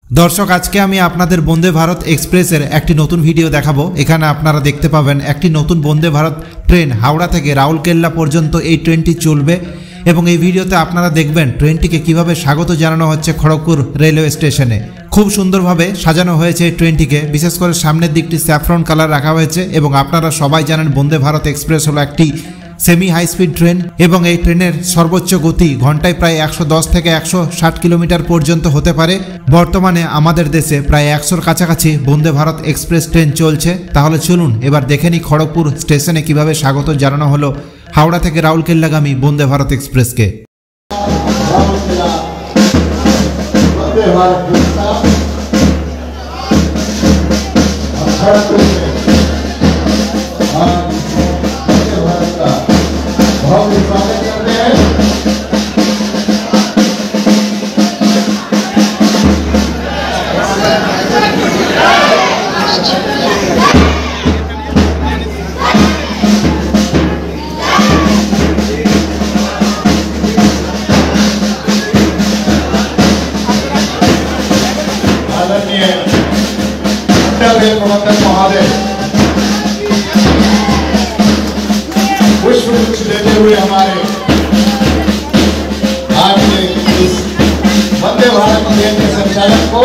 दर्शक आज के आपनादेर वंदे भारत एक्सप्रेसर एक नतून भिडियो देखाबो। एखाने आपनारा देखते पाबेन एक नतून वंदे भारत ट्रेन हावड़ा थेके राउरकेल्ला पर्यन्त एई ट्रेनटी चलबे एबं एई भिडियोते आपनारा देखबेन ट्रेनटिके किभाबे स्वागत जानानो हच्छे खड़गपुर रेलवे स्टेशने। खूब सुंदरभावे साजानो हयेछे एई ट्रेनटिके, विशेष करे सामनेर दिकटी सैफरन कालार राखा हयेछे एबं आपनारा सबाई जानेन वंदे भारत एक्सप्रेस हलो एकटी सेमी हाई स्पीड ट्रेन एवं এই ট্রেনের সর্বোচ্চ গতি ঘন্টায় প্রায় 110 থেকে 160 কিলোমিটার পর্যন্ত হতে পারে। বর্তমানে আমাদের দেশে প্রায় 100 এর কাছাকাছি বন্দে ভারত এক্সপ্রেস ট্রেন চলছে। তাহলে চলুন এবার দেখে নিই খড়গপুর স্টেশনে কিভাবে স্বাগত জানানো হলো হাওড়া থেকে রাউরকেল্লাগামী বন্দে ভারত এক্সপ্রেসকে। विश्व कुछ देते हुए हमारे आज के इस वंदे भारत ट्रेन के संचालक को